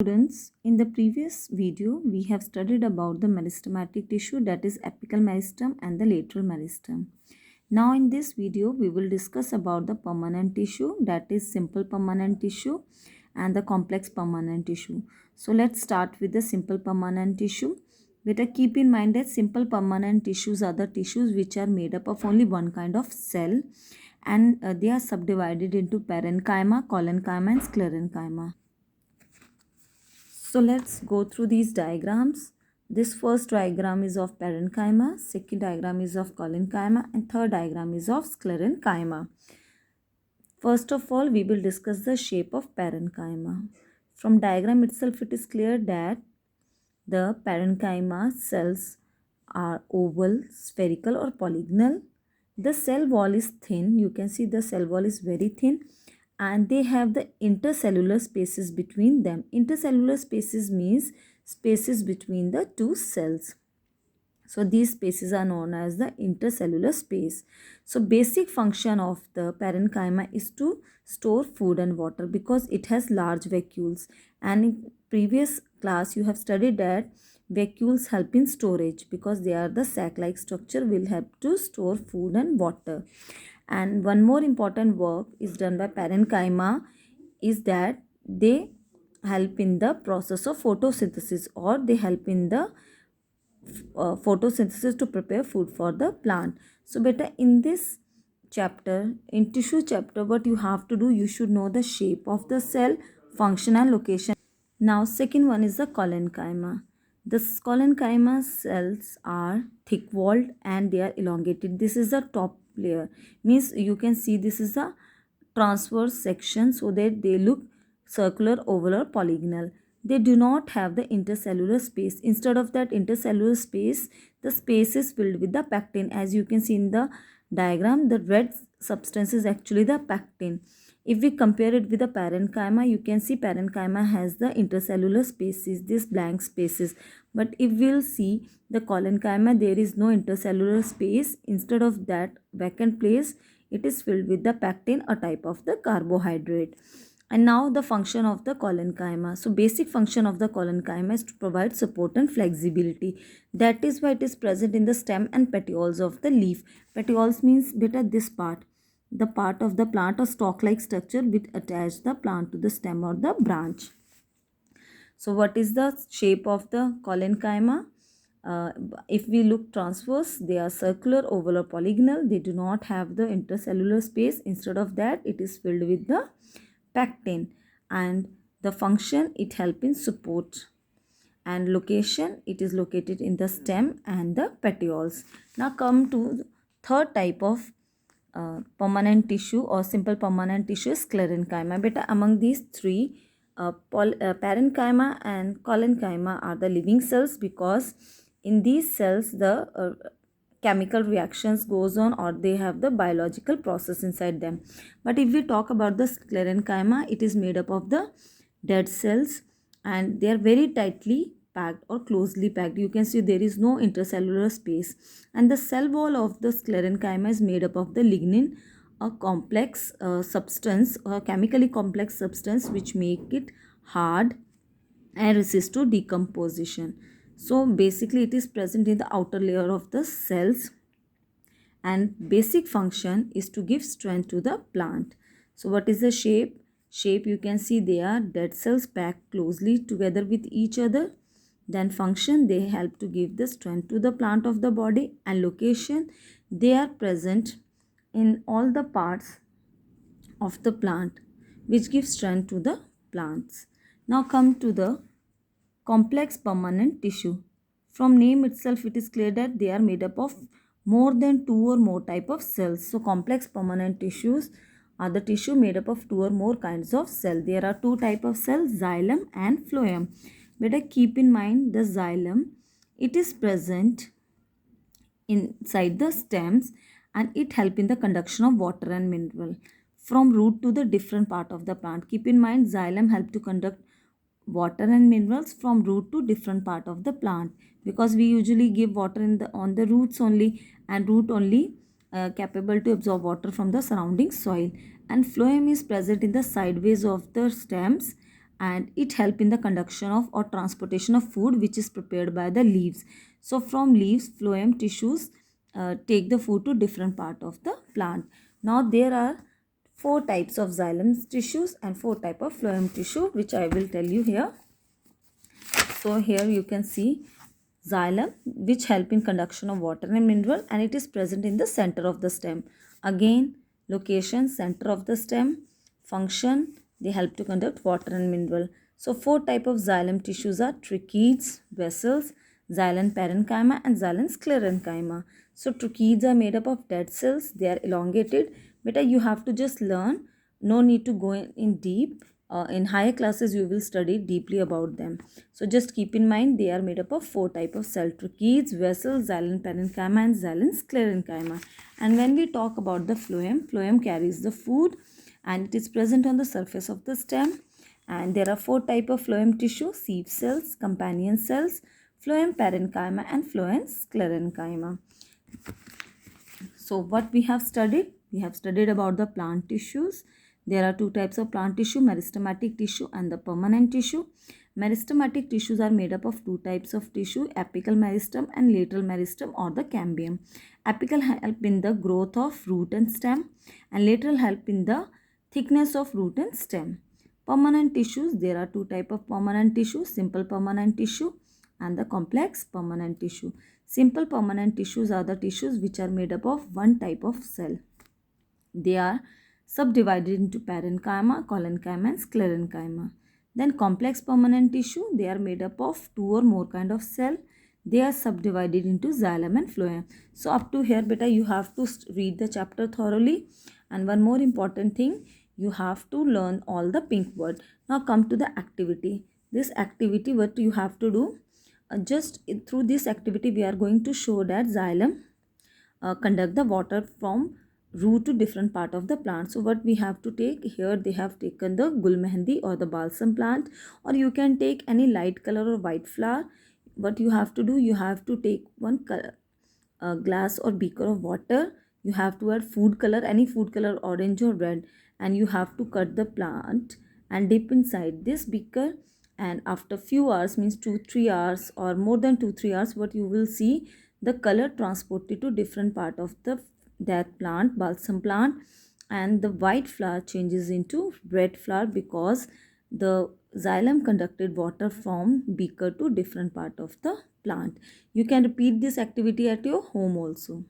Students, in the previous video, we have studied about the meristematic tissue, that is apical meristem and the lateral meristem. Now in this video, we will discuss about the permanent tissue, that is simple permanent tissue and the complex permanent tissue. So let's start with the simple permanent tissue. Better keep in mind that simple permanent tissues are the tissues which are made up of only one kind of cell, and they are subdivided into parenchyma, collenchyma and sclerenchyma. So let's go through these diagrams. This first diagram is of parenchyma, second diagram is of collenchyma, and third diagram is of sclerenchyma. First of all, we will discuss the shape of parenchyma. From diagram itself, it is clear that the parenchyma cells are oval, spherical or polygonal. The cell wall is thin. You can see the cell wall is very thin, and they have the intercellular spaces between them. Intercellular spaces means spaces between the two cells. So these spaces are known as the intercellular space. So basic function of the parenchyma is to store food and water because it has large vacuoles. And in previous class you have studied that vacuoles help in storage because they are the sac-like structure will help to store food and water. And one more important work is done by parenchyma is that they help in the process of photosynthesis, or they help in the photosynthesis to prepare food for the plant. So beta, in this chapter, in tissue chapter, what you have to do, you should know the shape of the cell, function and location. Now second one is the collenchyma. The collenchyma cells are thick walled and they are elongated. This is the top layer, means you can see this is a transverse section so that they look circular, oval or polygonal. They do not have the intercellular space. Instead of that intercellular space, the space is filled with the pectin. As you can see in the diagram, the red substance is actually the pectin. If we compare it with the parenchyma, you can see parenchyma has the intercellular spaces, these blank spaces. But if we'll see the collenchyma, there is no intercellular space. Instead of that vacant place, it is filled with the pectin, a type of the carbohydrate. And now the function of the collenchyma. So basic function of the collenchyma is to provide support and flexibility. That is why it is present in the stem and petioles of the leaf. Petioles means beta this part, the part of the plant or stalk-like structure which attach the plant to the stem or the branch. So what is the shape of the collenchyma? If we look transverse, they are circular, oval or polygonal. They do not have the intercellular space. Instead of that, it is filled with the pectin. And the function, it helps in support. And location, it is located in the stem and the petioles. Now come to the third type of permanent tissue or simple permanent tissue is sclerenchyma. Beta, among these three, parenchyma and collenchyma are the living cells because in these cells the chemical reactions goes on, or they have the biological process inside them. But if we talk about the sclerenchyma, it is made up of the dead cells and they are very tightly packed or closely packed. You can see there is no intercellular space, and the cell wall of the sclerenchyma is made up of the lignin, a complex substance, a chemically complex substance which make it hard and resist to decomposition. So basically it is present in the outer layer of the cells, and basic function is to give strength to the plant. So what is the shape? Shape, you can see they are dead cells packed closely together with each other. Then function, they help to give the strength to the plant of the body. And location, they are present in all the parts of the plant which give strength to the plants. Now come to the complex permanent tissue. From name itself, it is clear that they are made up of more than two or more type of cells. So complex permanent tissues are the tissue made up of two or more kinds of cell. There are two type of cells, xylem and phloem. Better keep in mind the xylem, it is present inside the stems and it help in the conduction of water and mineral from root to the different part of the plant. Keep in mind xylem help to conduct water and minerals from root to different part of the plant, because we usually give water in the on the roots only, and root only capable to absorb water from the surrounding soil. And phloem is present in the sideways of the stems and it help in the conduction of or transportation of food which is prepared by the leaves. So from leaves, phloem tissues take the food to different part of the plant. Now there are four types of xylem tissues and four type of phloem tissue which I will tell you here. So here you can see xylem which help in conduction of water and mineral, and it is present in the center of the stem. Again, location, center of the stem, function, they help to conduct water and mineral. So four type of xylem tissues are tracheids, vessels, xylem parenchyma and xylem sclerenchyma. So tracheids are made up of dead cells, they are elongated. Beta, you have to just learn, no need to go in deep. In higher classes you will study deeply about them. So just keep in mind they are made up of four type of cell: tracheids, vessels, xylem parenchyma and xylem sclerenchyma. And when we talk about the phloem, phloem carries the food and it is present on the surface of the stem. And there are four type of phloem tissue: sieve cells, companion cells, phloem parenchyma and phloem sclerenchyma. So what we have studied? We have studied about the plant tissues. There are two types of plant tissue: meristematic tissue and the permanent tissue. Meristematic tissues are made up of two types of tissue: apical meristem and lateral meristem or the cambium. Apical help in the growth of root and stem, and lateral help in the thickness of root and stem. Permanent tissues, there are two types of permanent tissue: simple permanent tissue and the complex permanent tissue. Simple permanent tissues are the tissues which are made up of one type of cell. They are subdivided into parenchyma, collenchyma and sclerenchyma. Then complex permanent tissue, they are made up of two or more kind of cell. They are subdivided into xylem and phloem. So up to here beta, you have to read the chapter thoroughly. And one more important thing, you have to learn all the pink word. Now come to the activity. This activity, what you have to do, through this activity we are going to show that xylem conduct the water from root to different part of the plant. So what we have to take here, they have taken the gulmehendi or the balsam plant, or you can take any light color or white flower. What you have to do, you have to take one glass or beaker of water. You have to add food color, any food color, orange or red, and you have to cut the plant and dip inside this beaker. And after few hours, means 2-3 hours or more than 2-3 hours, what you will see, the color transported to different part of that plant, balsam plant, and the white flower changes into red flower because the xylem conducted water from beaker to different part of the plant. You can repeat this activity at your home also.